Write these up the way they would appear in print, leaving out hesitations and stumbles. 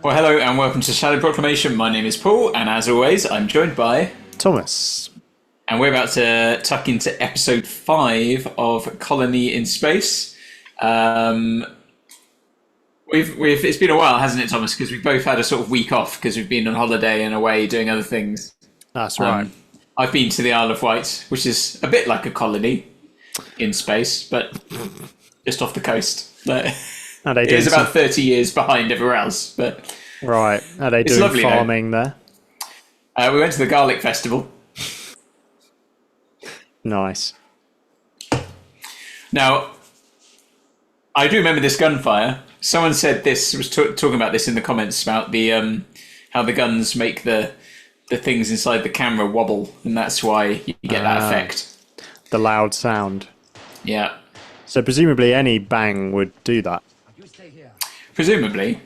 Well, hello and welcome to Shallow Proclamation. My name is Paul, and as always, I'm joined by Thomas. And we're about to tuck into episode 5 of Colony in Space. It's been a while, hasn't it, Thomas? Because we've both had a sort of week off because we've been on holiday and away doing other things. That's right. I've been to the Isle of Wight, which is a bit like a colony in space, but just off the coast. It is about 30 years behind everywhere else, but right. Are they doing lovely, farming there? We went to the Garlic Festival. Nice. Now, I do remember this gunfire. Someone said this, was talking about this in the comments about the how the guns make the things inside the camera wobble, and that's why you get that effect. The loud sound. Yeah. So presumably any bang would do that. Presumably.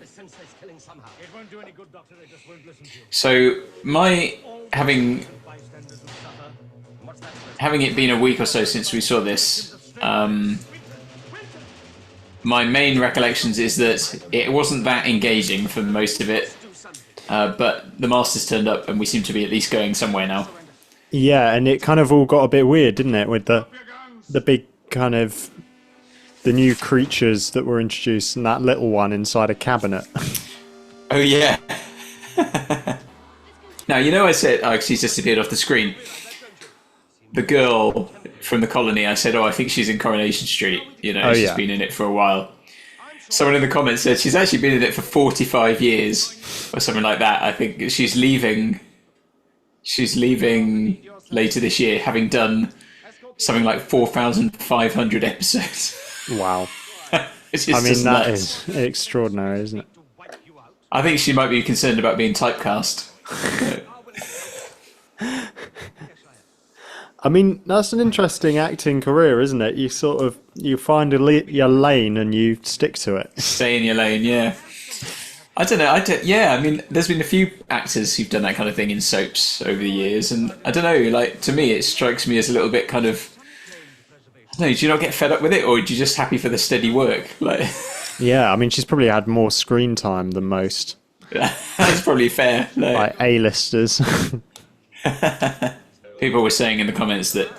So my having it been a week or so since we saw this, my main recollections is that it wasn't that engaging for most of it, but the Masters turned up and we seem to be at least going somewhere now. Yeah, and it kind of all got a bit weird, didn't it, with the big kind of the new creatures that were introduced and that little one inside a cabinet. Oh yeah. Now, you know, I said, she's just appeared off the screen. The girl from the colony, I said, I think she's in Coronation Street. You know, she's been in it for a while. Someone in the comments said she's actually been in it for 45 years or something like that. I think she's leaving later this year, having done something like 4,500 episodes. Wow. I mean, that is extraordinary, isn't it? I think she might be concerned about being typecast. I mean, that's an interesting acting career, isn't it? You find your lane and you stick to it. Stay in your lane, yeah. I don't know. I mean, there's been a few actors who've done that kind of thing in soaps over the years, and I don't know. Like, to me, it strikes me as a little bit kind of. I don't know. Do you not get fed up with it, or are you just happy for the steady work? Like. Yeah, I mean, she's probably had more screen time than most. That's probably fair. Like A-listers. People were saying in the comments that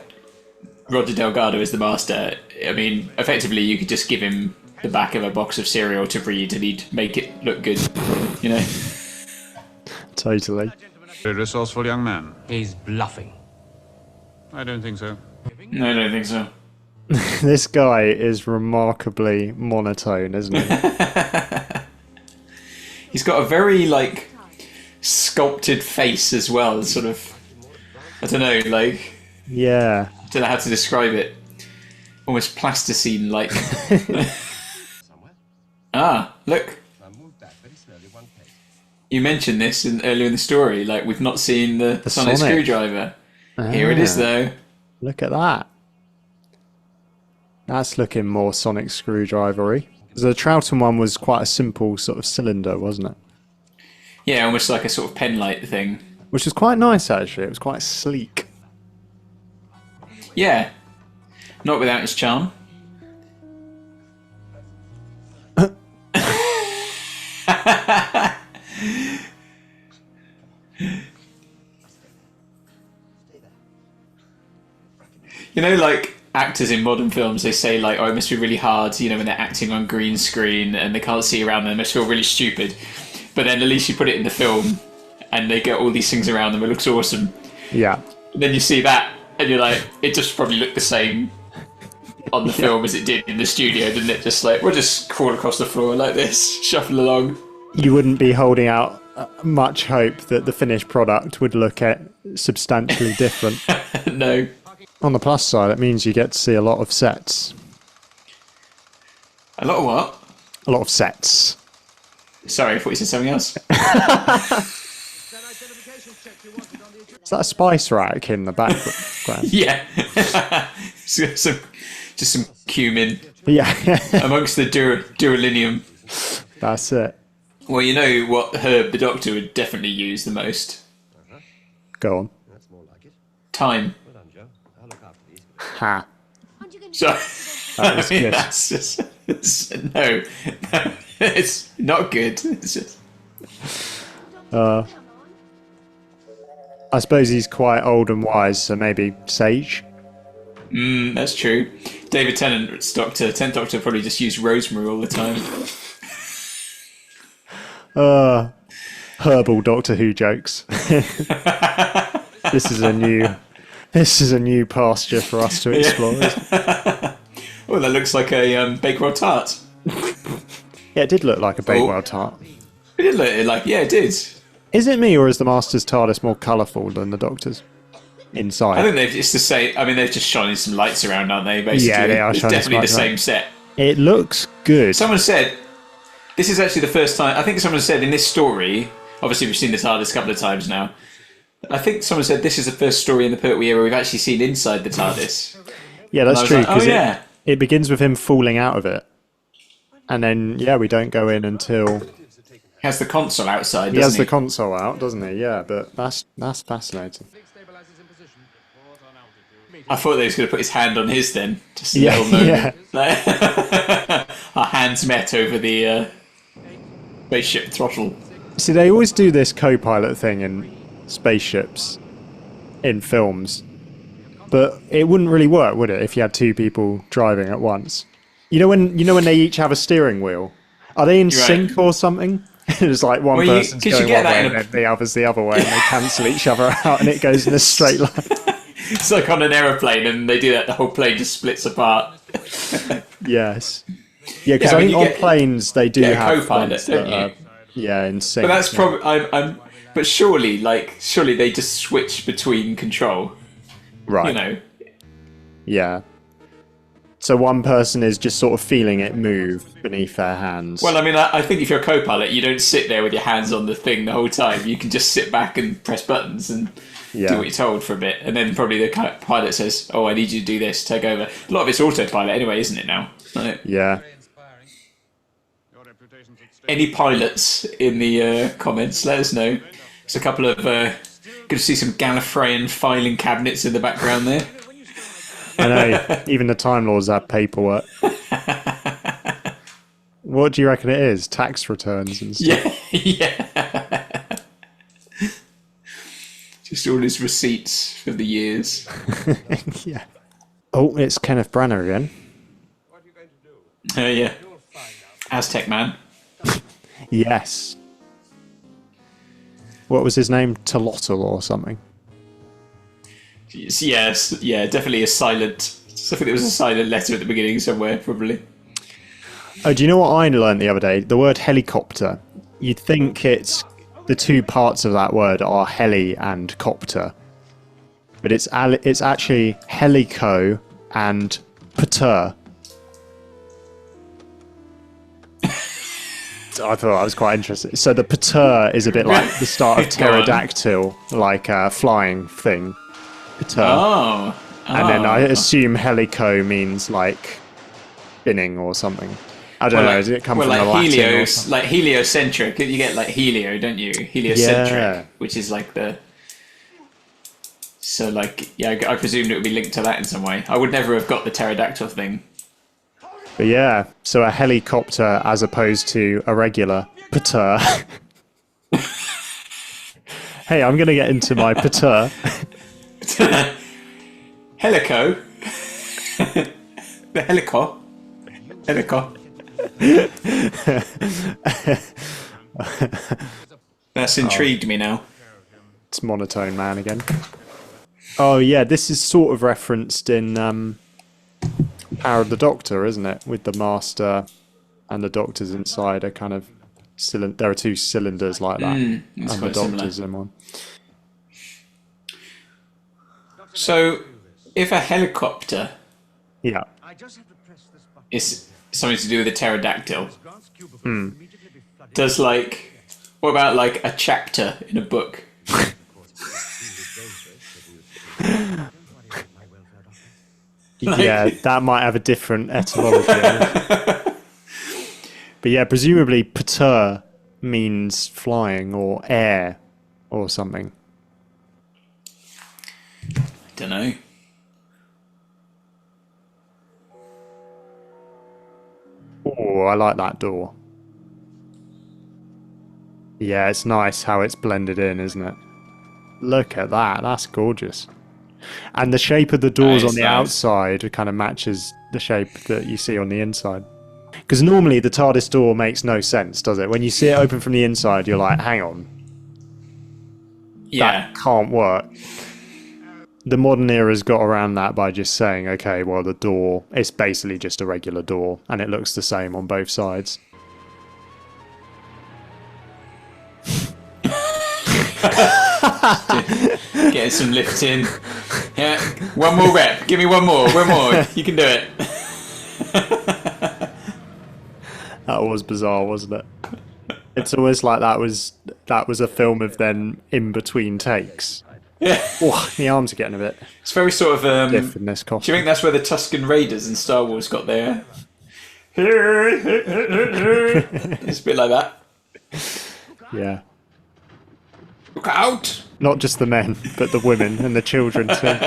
Roger Delgado is the master. I mean, effectively, you could just give him the back of a box of cereal to read and he'd make it look good, you know? Totally. A resourceful young man. He's bluffing. I don't think so. No, I don't think so. This guy is remarkably monotone, isn't he? He's got a very, like, sculpted face as well, sort of. I don't know, like... Yeah. I don't know how to describe it. Almost plasticine-like. Look. You mentioned this earlier in the story, like, we've not seen the sonic screwdriver. Here it is, though. Look at that. That's looking more sonic screwdriver-y. The Troughton one was quite a simple sort of cylinder, wasn't it? Yeah, almost like a sort of pen light thing. Which was quite nice, actually. It was quite sleek. Yeah. Not without its charm. You know, like, actors in modern films, they say, like, it must be really hard, you know, when they're acting on green screen and they can't see around them, they must feel really stupid. But then at least you put it in the film and they get all these things around them, it looks awesome. Yeah. And then you see that and you're like, it just probably looked the same on the film as it did in the studio, didn't it? Just like, we'll just crawl across the floor like this, shuffle along. You wouldn't be holding out much hope that the finished product would look substantially different. No. On the plus side, it means you get to see a lot of sets. A lot of what? A lot of sets. Sorry, I thought you said something else. Is that a spice rack in the background? Yeah. Just some cumin. Yeah. Amongst the duralinium. That's it. Well, you know what herb the Doctor would definitely use the most? Go on. Thyme. Ha. So, That was good. that's just, no, it's not good. It's just... I suppose he's quite old and wise, so maybe sage. That's true. David Tennant's Doctor, 10th Doctor, probably just used rosemary all the time. Herbal Doctor Who jokes. This is a new pasture for us to explore. Oh, that looks like a Bakewell tart. Yeah, it did look like a Bakewell tart. It did look like, yeah, it did. Is it me, or is the Master's TARDIS more colourful than the Doctor's inside? I think it's the same. I mean, they're just shining some lights around, aren't they? Basically, Yeah, they are. It's definitely the same set. It looks good. Someone said this is actually the first time. I think someone said in this story. Obviously, we've seen the TARDIS a couple of times now. I think someone said this is the first story in the Pertwee era we've actually seen inside the TARDIS. Yeah, that's true. Like, it begins with him falling out of it, and then we don't go in until he has the console outside. He has the console out, doesn't he? Yeah, but that's fascinating. I thought they was going to put his hand on his then. Just a little moment. Yeah. Our hands met over the spaceship throttle. See, they always do this co-pilot thing in spaceships, in films, but it wouldn't really work, would it, if you had two people driving at once? You know when they each have a steering wheel? Are they in sync or something? It's like one person's going one way and then the other's the other way, and they cancel each other out, and it goes in a straight line. It's like on an aeroplane, and they do that, the whole plane just splits apart. Yes. Yeah, because I think on planes they do have co-pilot, don't you? In sync. But that's probably but surely they just switch between control. Right. You know. Yeah. So one person is just sort of feeling it move beneath their hands. Well, I mean, I think if you're a co-pilot, you don't sit there with your hands on the thing the whole time. You can just sit back and press buttons and do what you're told for a bit. And then probably the pilot says, oh, I need you to do this, take over. A lot of it's autopilot anyway, isn't it now? Right? Yeah. Any pilots in the comments, let us know. There's a couple of... good to see some Gallifreyan filing cabinets in the background there. I know, even the Time Lords have paperwork. What do you reckon it is? Tax returns and stuff? Yeah. Just all his receipts for the years. Yeah. Oh, it's Kenneth Branagh again. What are you going to do? Yeah. Aztec man. Yes. What was his name? Telotl or something? Yes, yeah, definitely a silent... I think there was a silent letter at the beginning somewhere, probably. Oh, do you know what I learned the other day? The word helicopter. You'd think it's... The two parts of that word are heli and copter. But it's actually helico and pater. I thought that was quite interesting. So the pater is a bit like the start of pterodactyl, like a flying thing. Pater. Oh. And then I assume helico means like spinning or something. I don't know. Does it come from the Latin? Like heliocentric. You get like helio, don't you? Heliocentric, which is like the. So like, yeah, I presumed it would be linked to that in some way. I would never have got the pterodactyl thing. But yeah, so a helicopter as opposed to a regular pater. Hey, I'm going to get into my pater. Helico. The helico. Helico. That's intrigued me now. It's monotone man again. Oh yeah, this is sort of referenced in Power of the Doctor, isn't it? With the Master and the Doctor's inside a kind of cylinder. There are two cylinders like that, and the Doctor's in one. So, if a helicopter is something to do with a pterodactyl, does like, what about like a chapter in a book? Yeah, that might have a different etymology. But yeah, presumably pater means flying or air or something. Don't know. Oh, I like that door. Yeah, it's nice how it's blended in, isn't it? Look at that. That's gorgeous. And the shape of the doors on the outside kind of matches the shape that you see on the inside. Because normally the TARDIS door makes no sense, does it? When you see it open from the inside, you're like, hang on. Yeah. That can't work. The modern era's got around that by just saying, okay, well, the door is basically just a regular door, and it looks the same on both sides. Getting some lift in. Yeah, one more rep. Give me one more. You can do it. That was bizarre, wasn't it? It's almost like that was a film of then in between takes. Yeah. Oh, the arms are getting a bit It's very sort of stiff in this costume. Do you think that's where the Tusken Raiders in Star Wars got their? It's a bit like that. Yeah. Look out! Not just the men, but the women and the children too.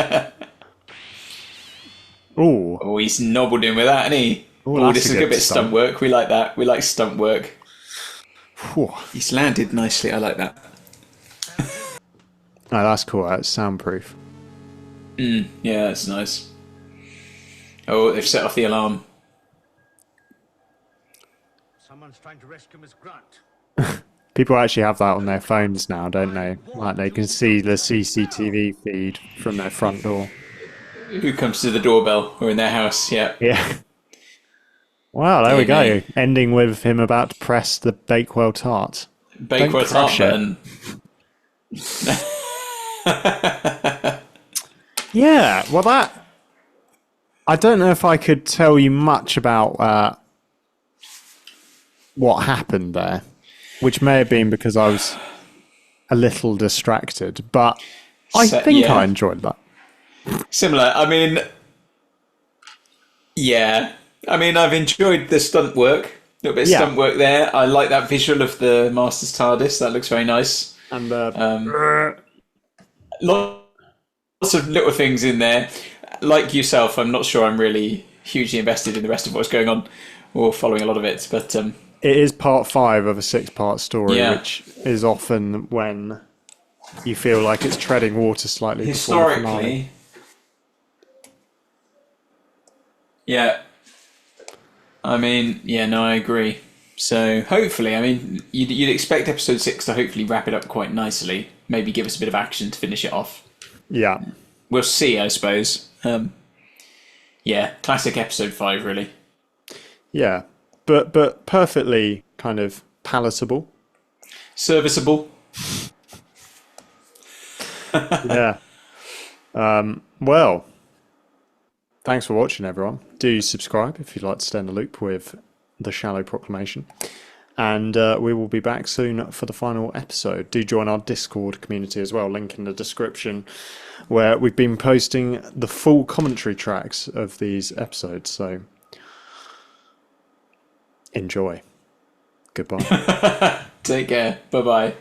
Ooh. Oh, he's nobbled in with that, hasn't he? Ooh, Oh, that's this is a good bit of stunt work. We like that. We like stunt work. Whew. He's landed nicely. I like that. Oh, that's cool. That's soundproof. Yeah, that's nice. Oh, they've set off the alarm. Someone's trying to rescue Miss Grant. People actually have that on their phones now, don't they? Like they can see the CCTV feed from their front door. Who comes to the doorbell or in their house? Yeah. Yeah. Wow, there we go. Ending with him about to press the Bakewell Tart. Bakewell Tart button. Yeah, well that... I don't know if I could tell you much about what happened there, which may have been because I was a little distracted, but I think I enjoyed that. Similar. I mean, yeah. I mean, I've enjoyed the stunt work. A little bit of stunt work there. I like that visual of the Master's TARDIS. That looks very nice. And lots of little things in there. Like yourself, I'm not sure I'm really hugely invested in the rest of what's going on or following a lot of it. But it is part 5 of a 6-part story, which is often when you feel like it's treading water slightly. Historically, yeah. I mean, yeah, no, I agree. So hopefully, I mean, you'd expect episode 6 to hopefully wrap it up quite nicely. Maybe give us a bit of action to finish it off. Yeah. We'll see, I suppose. Yeah, classic episode 5, really. Yeah, but perfectly kind of palatable. Serviceable. Yeah. Well, thanks for watching, everyone. Do subscribe if you'd like to stay in the loop with the Shallow Proclamation. And we will be back soon for the final episode. Do join our Discord community as well, link in the description, where we've been posting the full commentary tracks of these episodes. So enjoy. Goodbye. Take care. Bye-bye.